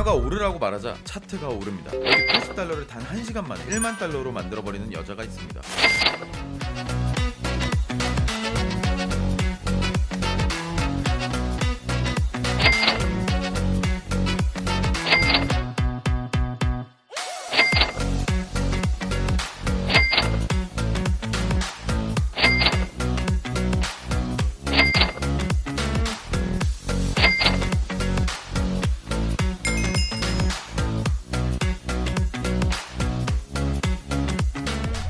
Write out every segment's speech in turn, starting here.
그녀가 오르라고 말하자 차트가 오릅니다. 여기 $80를 단 1시간 만에 1만 달러로 만들어버리는 여자가 있습니다.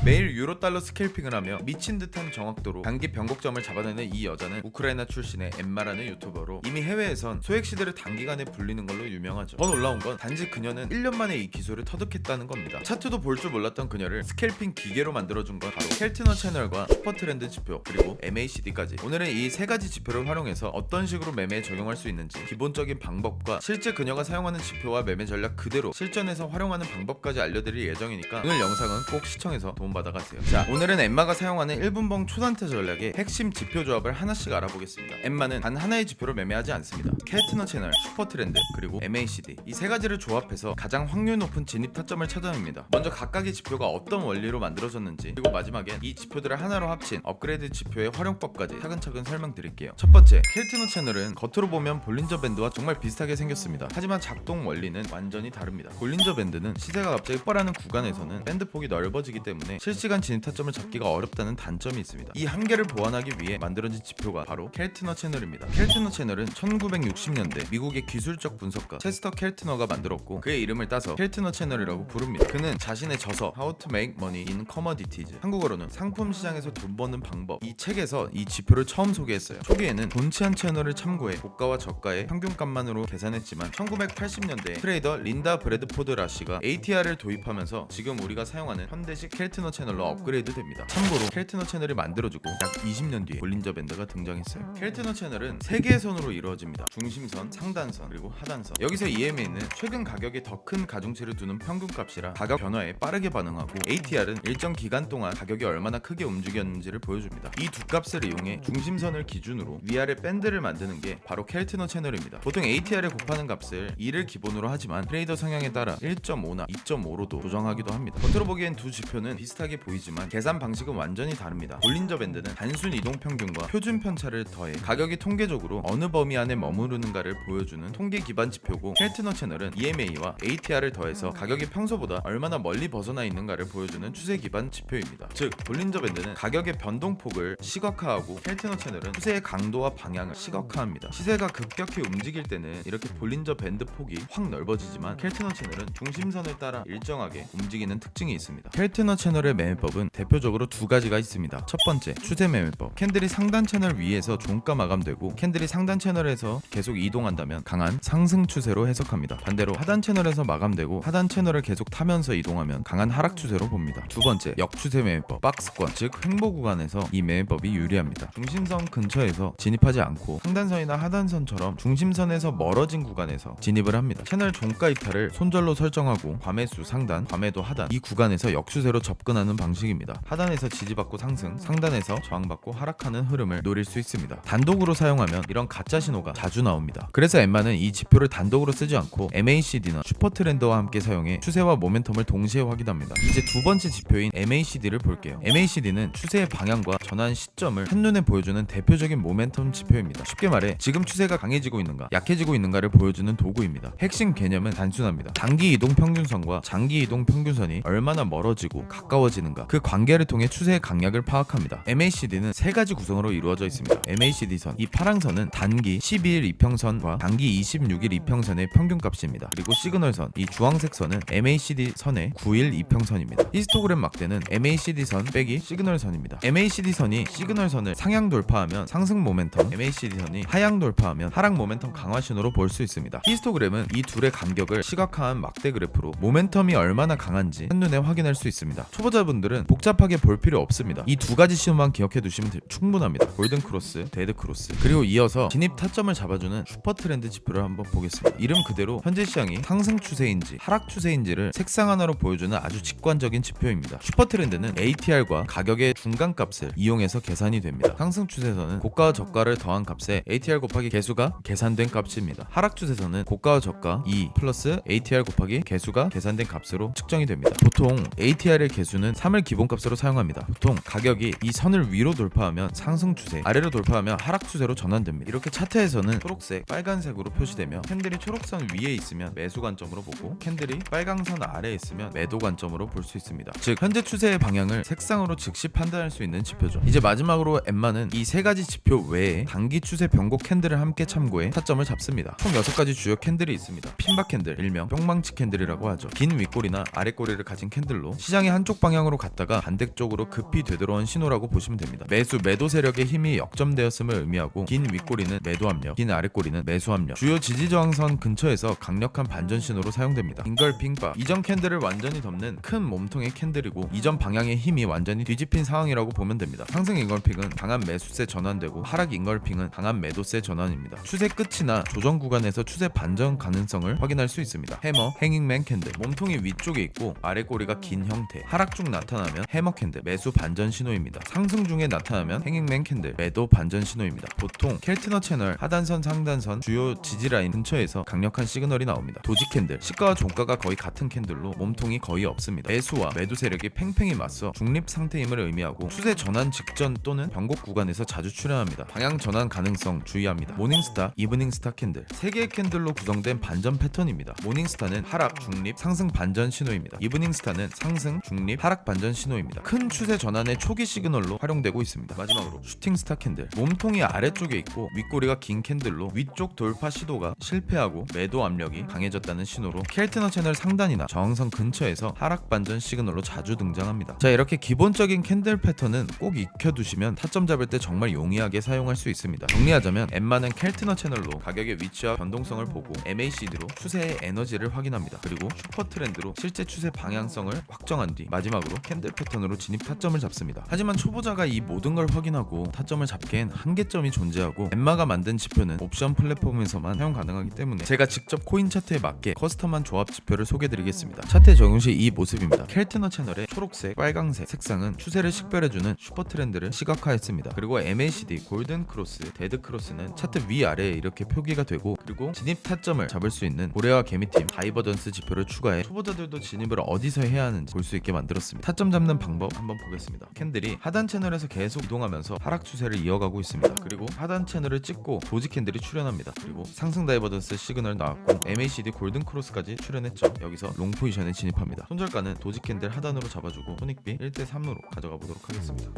매일 유로 달러 스캘핑을 하며 미친 듯한 정확도로 단기 변곡점을 잡아내는 이 여자는 우크라이나 출신의 엠마라는 유튜버로 이미 해외에선 소액시대를 단기간에 불리는 걸로 유명하죠. 더 놀라운 건 단지 그녀는 1년 만에 이 기술을 터득했다는 겁니다. 차트도 볼 줄 몰랐던 그녀를 스캘핑 기계로 만들어준 건 바로 켈트너 채널과 슈퍼트렌드 지표 그리고 MACD까지. 오늘은 이 세 가지 지표를 활용해서 어떤 식으로 매매에 적용할 수 있는지 기본적인 방법과 실제 그녀가 사용하는 지표와 매매 전략 그대로 실전에서 활용하는 방법까지 알려드릴 예정이니까 오늘 영상은 꼭 시청해서 도움받아가세요. 자, 오늘은 엠마가 사용하는 1분봉 초단타 전략의 핵심 지표 조합을 하나씩 알아보겠습니다. 엠마는 단 하나의 지표로 매매하지 않습니다. 켈트너 채널, 슈퍼트렌드, 그리고 MACD 이 세 가지를 조합해서 가장 확률 높은 진입 타점을 찾아냅니다. 먼저 각각의 지표가 어떤 원리로 만들어졌는지 그리고 마지막엔 이 지표들을 하나로 합친 업그레이드 지표의 활용법까지 차근차근 설명드릴게요. 첫 번째, 켈트너 채널은 겉으로 보면 볼린저 밴드와 정말 비슷하게 생겼습니다. 하지만 작동 원리는 완전히 다릅니다. 볼린저 밴드는 시세가 갑자기 폭발하는 구간에서는 밴드 폭이 넓어지기 때문에 실시간 진입 타점을 잡기가 어렵다는 단점이 있습니다. 이 한계를 보완하기 위해 만들어진 지표가 바로 켈트너 채널입니다. 켈트너 채널은 1960년대 미국의 기술적 분석가 체스터 켈트너가 만들었고 그의 이름을 따서 켈트너 채널이라고 부릅니다. 그는 자신의 저서 How to Make Money in Commodities, 한국어로는 상품 시장에서 돈 버는 방법, 이 책에서 이 지표를 처음 소개했어요. 초기에는 돈치한 채널을 참고해 고가와 저가의 평균값만으로 계산했지만 1980년대 트레이더 린다 브래드포드 라시가 ATR을 도입하면서 지금 우리가 사용하는 현대식 켈트너 채널로 업그레이드 됩니다. 참고로 켈트너 채널이 만들어지고 약 20년 뒤에 볼린저 밴드가 등장했어요. 켈트너 채널은 3개의 선으로 이루어집니다. 중심선, 상단선, 그리고 하단선. 여기서 EMA는 최근 가격에 더 큰 가중치를 두는 평균값이라 가격 변화에 빠르게 반응하고 ATR은 일정 기간 동안 가격이 얼마나 크게 움직였는지를 보여줍니다. 이 두 값을 이용해 중심선을 기준으로 위아래 밴드를 만드는 게 바로 켈트너 채널입니다. 보통 ATR에 곱하는 값을 2를 기본으로 하지만 트레이더 성향에 따라 1.5나 2.5로도 조정하기도 합니다. 겉으로 보기엔 두 지표는 비슷하게 보이지만 계산 방식은 완전히 다릅니다. 볼린저 밴드는 단순 이동 평균과 표준 편차를 더해 가격이 통계적으로 어느 범위 안에 머무르는가를 보여주는 통계 기반 지표고, 켈트너 채널은 EMA와 ATR을 더해서 가격이 평소보다 얼마나 멀리 벗어나 있는가를 보여주는 추세 기반 지표입니다. 즉 볼린저 밴드는 가격의 변동폭을 시각화하고 켈트너 채널은 추세의 강도와 방향을 시각화합니다. 시세가 급격히 움직일 때는 이렇게 볼린저 밴드 폭이 확 넓어지지만 켈트너 채널은 중심선을 따라 일정하게 움직이는 특징이 있습니다. 켈트너 채널의 매매법은 대표적으로 두 가지가 있습니다. 첫 번째, 추세 매매법. 캔들이 상단 채널 위에서 종가 마감되고 캔들이 상단 채널에서 계속 이동한다면 강한 상승 추세로 해석합니다. 반대로 하단 채널에서 마감되고 하단 채널을 계속 타면서 이동하면 강한 하락 추세로 봅니다. 두 번째, 역추세 매매법. 박스권, 즉 횡보 구간에서 이 매매법이 유리합니다. 중심선 근처에서 진입하지 않고 상단선이나 하단선처럼 중심선에서 멀어진 구간에서 진입을 합니다. 채널 종가 이탈을 손절로 설정하고 과매수 상단, 과매도 하단 이 구간에서 역추세로 접근하는 방식입니다. 하단에서 지지받고 상승, 상단에서 저항받고 하락하는 흐름을 노릴 수 있습니다. 단독으로 사용하면 이런 가짜 신호가 자주 나옵니다. 그래서 엠마는 이 지표를 단독으로 쓰지 않고 MACD나 슈퍼트렌드와 함께 사용해 추세와 모멘텀을 동시에 확인합니다. 이제 두 번째 지표인 MACD를 볼게요. MACD는 추세의 방향과 전환 시점을 한눈에 보여주는 대표적인 모멘텀 지표입니다. 쉽게 말해 지금 추세가 강해지고 있는가 약해지고 있는가를 보여주는 도구입니다. 핵심 개념은 단순합니다. 단기 이동 평균선과 장기 이동 평균선이 얼마나 멀어지고 가까워지는가, 그 관계를 통해 추세의 강약을 파악합니다. MACD는 세 가지 구성으로 이루어져 있습니다. MACD선, 이 파랑선은 단기 12일 이평선과 단기 26일 이평선의 평균값입니다. 그리고 시그널선, 이 주황색 선은 MACD 선의 9일 이평선입니다. 히스토그램 막대는 MACD 선 빼기 시그널 선입니다. MACD 선이 시그널 선을 상향 돌파하면 상승 모멘텀, MACD 선이 하향 돌파하면 하락 모멘텀 강화 신호로 볼 수 있습니다. 히스토그램은 이 둘의 간격을 시각화한 막대 그래프로 모멘텀이 얼마나 강한지 한눈에 확인할 수 있습니다. 초보자 초보자분들은 복잡하게 볼 필요 없습니다. 이 두 가지 신호만 기억해 두시면 충분합니다. 골든 크로스, 데드 크로스. 그리고 이어서 진입 타점을 잡아주는 슈퍼 트렌드 지표를 한번 보겠습니다. 이름 그대로 현재 시장이 상승 추세인지 하락 추세인지를 색상 하나로 보여주는 아주 직관적인 지표입니다. 슈퍼 트렌드는 ATR과 가격의 중간값을 이용해서 계산이 됩니다. 상승 추세에서는 고가와 저가를 더한 값에 ATR 곱하기 개수가 계산된 값입니다. 하락 추세에서는 고가와 저가 2 플러스 ATR 곱하기 개수가 계산된 값으로 측정이 됩니다. 보통 ATR의 개수는 3을 기본값으로 사용합니다. 보통 가격이 이 선을 위로 돌파하면 상승 추세, 아래로 돌파하면 하락 추세로 전환됩니다. 이렇게 차트에서는 초록색, 빨간색으로 표시되며 캔들이 초록선 위에 있으면 매수 관점으로 보고 캔들이 빨강선 아래에 있으면 매도 관점으로 볼 수 있습니다. 즉 현재 추세의 방향을 색상으로 즉시 판단할 수 있는 지표죠. 이제 마지막으로 엠마는 이 세 가지 지표 외에 단기 추세 변곡 캔들을 함께 참고해 타점을 잡습니다. 총 6가지 주요 캔들이 있습니다. 핀박 캔들, 일명 뿅망치 캔들이라고 하죠. 긴 윗꼬리나 아랫꼬리를 가진 캔들로 시장의 한쪽 방향으로 갔다가 반대쪽으로 급히 되돌아온 신호라고 보시면 됩니다. 매수, 매도 세력의 힘이 역점되었음을 의미하고 긴 윗꼬리는 매도 압력, 긴 아랫꼬리는 매수 압력. 주요 지지 저항선 근처에서 강력한 반전 신호로 사용됩니다. 잉걸핑 바, 이전 캔들을 완전히 덮는 큰 몸통의 캔들이고 이전 방향의 힘이 완전히 뒤집힌 상황이라고 보면 됩니다. 상승 잉걸핑은 강한 매수세 전환되고 하락 잉걸핑은 강한 매도세 전환입니다. 추세 끝이나 조정 구간에서 추세 반전 가능성을 확인할 수 있습니다. 해머, 행잉맨 캔들, 몸통이 위쪽에 있고 아랫꼬리가 긴 형태. 하락 중 나타나면 해머 캔들, 매수 반전 신호입니다. 상승 중에 나타나면 행잉맨 캔들, 매도 반전 신호입니다. 보통 켈트너 채널 하단선, 상단선, 주요 지지라인 근처에서 강력한 시그널이 나옵니다. 도지 캔들, 시가와 종가가 거의 같은 캔들로 몸통이 거의 없습니다. 매수와 매도 세력이 팽팽히 맞서 중립 상태임을 의미하고 추세 전환 직전 또는 변곡 구간에서 자주 출현합니다. 방향 전환 가능성 주의합니다. 모닝스타, 이브닝스타 캔들, 3개의 캔들로 구성된 반전 패턴입니다. 모닝스타는 하락, 중립, 상승 반전 신호입니다. 이브닝스타는 상승, 중립, 하락 반전 신호입니다. 큰 추세 전환의 초기 시그널로 활용되고 있습니다. 마지막으로 슈팅스타 캔들, 몸통이 아래쪽에 있고 윗꼬리가 긴 캔들로 위쪽 돌파 시도가 실패하고 매도 압력이 강해졌다는 신호로 켈트너 채널 상단이나 저항선 근처에서 하락 반전 시그널로 자주 등장합니다. 자, 이렇게 기본적인 캔들 패턴은 꼭 익혀두시면 타점 잡을 때 정말 용이하게 사용할 수 있습니다. 정리하자면 엠마는 켈트너 채널로 가격의 위치와 변동성을 보고 MACD로 추세의 에너지를 확인합니다. 그리고 슈퍼 트렌드로 실제 추세 방향성을 확정한 뒤 마지막으로 캔들 패턴으로 진입 타점을 잡습니다. 하지만 초보자가 이 모든 걸 확인하고 타점을 잡기엔 한계점이 존재하고 엠마가 만든 지표는 옵션 플랫폼에서만 사용 가능하기 때문에 제가 직접 코인 차트에 맞게 커스텀한 조합 지표를 소개해드리겠습니다. 차트에 적용 시 이 모습입니다. 켈트너 채널의 초록색, 빨강색 색상은 추세를 식별해주는 슈퍼 트렌드를 시각화했습니다. 그리고 MACD, 골든 크로스, 데드 크로스는 차트 위아래에 이렇게 표기가 되고 그리고 진입 타점을 잡을 수 있는 고래와 개미팀 다이버전스 지표를 추가해 초보자들도 진입을 어디서 해야 하는지 볼 수 있게 만들었습니다. 타점 잡는 방법 한번 보겠습니다. 캔들이 하단 채널에서 계속 이동하면서 하락 추세를 이어가고 있습니다. 그리고 하단 채널을 찍고 도지 캔들이 출현합니다. 그리고 상승 다이버전스 시그널 나왔고 MACD 골든 크로스까지 출현했죠. 여기서 롱 포지션에 진입합니다. 손절가는 도지 캔들 하단으로 잡아주고 손익비 1대3으로 가져가 보도록 하겠습니다.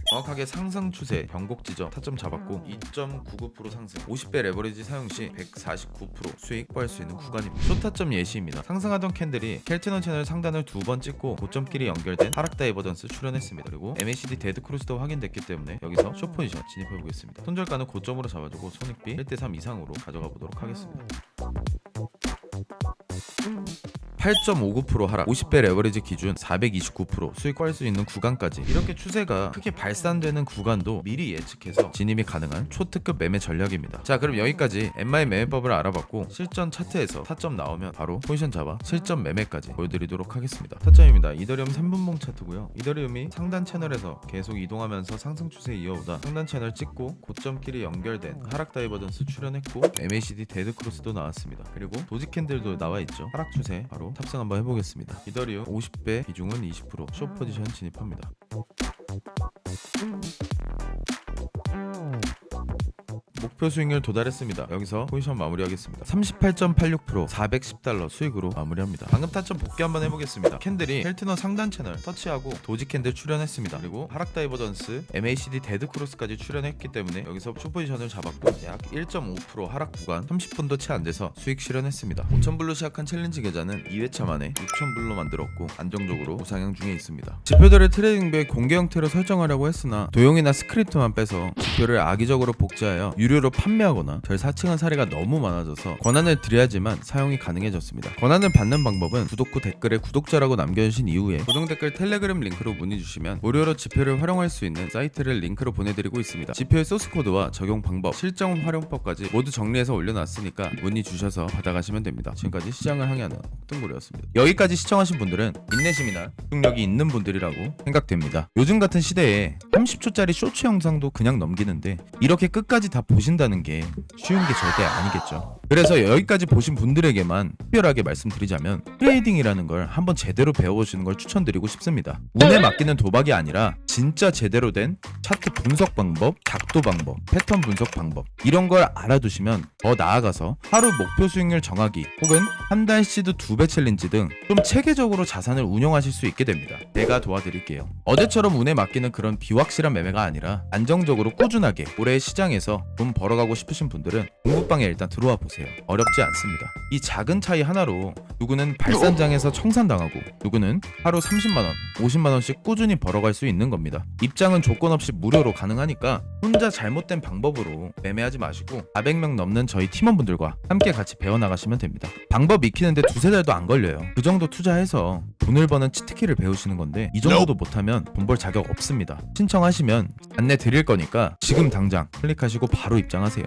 정확하게 상승 추세 변곡 지점 타점 잡았고 2.99% 상승 50배 레버리지 사용 시 149% 수익 구할 수 있는 구간입니다. 쇼타점 예시입니다. 상승하던 캔들이 켈트너 채널 상단을 2번 찍고 고점끼리 연결된 하락 다이버전스 출현했습니다. 그리고 MACD 데드 크로스도 확인됐기 때문에 여기서 숏 포지션 진입해 보겠습니다. 손절가는 고점으로 잡아주고 손익비 1대3 이상으로 가져가 보도록 하겠습니다. 8.59% 하락 50배 레버리지 기준 429% 수익 구할 수 있는 구간까지 이렇게 추세가 크게 발산되는 구간도 미리 예측해서 진입이 가능한 초특급 매매 전략입니다. 자, 그럼 여기까지 엠마의 매매법을 알아봤고 실전 차트에서 타점 나오면 바로 포지션 잡아 실전 매매까지 보여드리도록 하겠습니다. 타점입니다. 이더리움 3분봉 차트고요. 이더리움이 상단 채널에서 계속 이동하면서 상승 추세 이어오다 상단 채널 찍고 고점끼리 연결된 하락 다이버전스 출현했고 MACD 데드 크로스도 나왔습니다. 그리고 도지 캔들도 나와 있죠. 하락 추세 바로 탑승 한번 해보겠습니다. 이더리움 50배 비중은 20% 숏 포지션 진입합니다. 목표 수익률 도달했습니다. 여기서 포지션 마무리하겠습니다. 38.86% 410달러 수익으로 마무리합니다. 방금 타점 복귀 한번 해보겠습니다. 캔들이 켈트너 상단 채널 터치하고 도지 캔들 출현했습니다. 그리고 하락 다이버전스 MACD 데드 크로스까지 출현했기 때문에 여기서 숏 포지션을 잡았고 약 1.5% 하락 구간 30분도 채 안 돼서 수익 실현했습니다. 5,000불로 시작한 챌린지 계좌는 2회차 만에 6,000불로 만들었고 안정적으로 우상향 중에 있습니다. 지표들을 트레이딩뷰에 공개 형태로 설정하려고 했으나 도용이나 스크립트만 빼서 지표를 악의적으로 복제하여 유료로 무료로 판매하거나 절 사칭한 사례가 너무 많아져서 권한을 드려야지만 사용이 가능해졌습니다. 권한을 받는 방법은 구독 후 댓글에 구독자라고 남겨주신 이후에 고정 댓글 텔레그램 링크로 문의 주시면 무료로 지표를 활용할 수 있는 사이트를 링크로 보내드리고 있습니다. 지표의 소스 코드와 적용 방법, 실정 활용법까지 모두 정리해서 올려놨으니까 문의 주셔서 받아가시면 됩니다. 지금까지 시장을 항해하는 옥등고리였습니다. 여기까지 시청하신 분들은 인내심이나 집중력이 있는 분들이라고 생각됩니다. 요즘 같은 시대에 30초짜리 쇼츠 영상도 그냥 넘기는데 이렇게 끝까지 다 보신다는 게 쉬운 게 절대 아니겠죠. 그래서 여기까지 보신 분들에게만 특별하게 말씀드리자면 트레이딩이라는 걸 한번 제대로 배워보시는 걸 추천드리고 싶습니다. 운에 맡기는 도박이 아니라 진짜 제대로 된 차트 분석 방법, 각도 방법, 패턴 분석 방법 이런 걸 알아두시면 더 나아가서 하루 목표 수익률 정하기 혹은 한 달 시드 2배 챌린지 등 좀 체계적으로 자산을 운영하실 수 있게 됩니다. 제가 도와드릴게요. 어제처럼 운에 맡기는 그런 비확실한 매매가 아니라 안정적으로 꾸준하게 올해 시장에서 돈 벌어가고 싶으신 분들은 공부방에 일단 들어와 보세요. 어렵지 않습니다. 이 작은 차이 하나로 누구는 발산장에서 청산당하고 누구는 하루 30만원, 50만원씩 꾸준히 벌어갈 수 있는 겁니다. 입장은 조건 없이 무료로 가능하니까 혼자 잘못된 방법으로 매매하지 마시고 400명 넘는 저희 팀원분들과 함께 같이 배워나가시면 됩니다. 방법 익히는데 2-3달도 안 걸려요. 그 정도 투자해서 돈을 버는 치트키를 배우시는 건데 이 정도도 못하면 돈 벌 자격 없습니다. 신청하시면 안내 드릴 거니까 지금 당장 클릭하시고 바로 입장하세요.